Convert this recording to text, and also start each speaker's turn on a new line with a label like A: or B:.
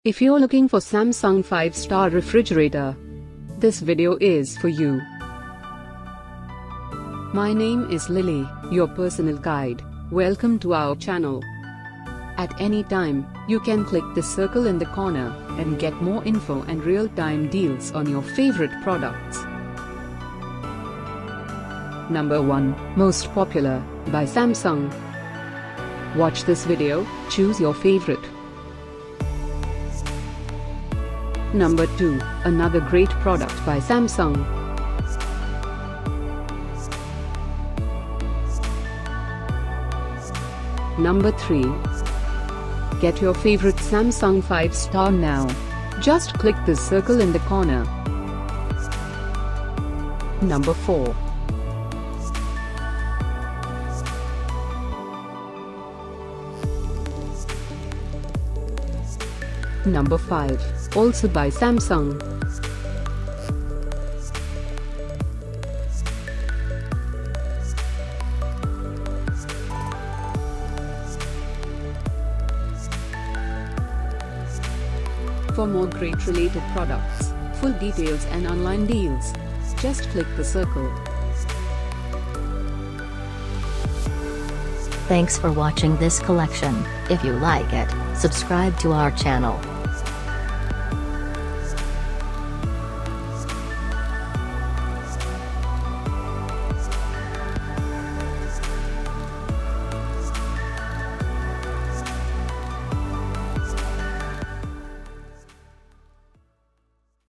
A: If you're looking for Samsung 5-star refrigerator, this video is for you. My name is Lily, your personal guide. Welcome to our channel. At any time, you can click the circle in the corner and get more info and real-time deals on your favorite products. Number 1, Most Popular, by Samsung. Watch this video, choose your favorite. Number 2, another great product by Samsung. Number 3. Get your favorite Samsung 5-star now. Just click the circle in the corner. Number 4. Number 5, also by Samsung. For more great related products, full details and online deals, just click the circle.
B: Thanks for watching this collection. If you like it, subscribe to our channel.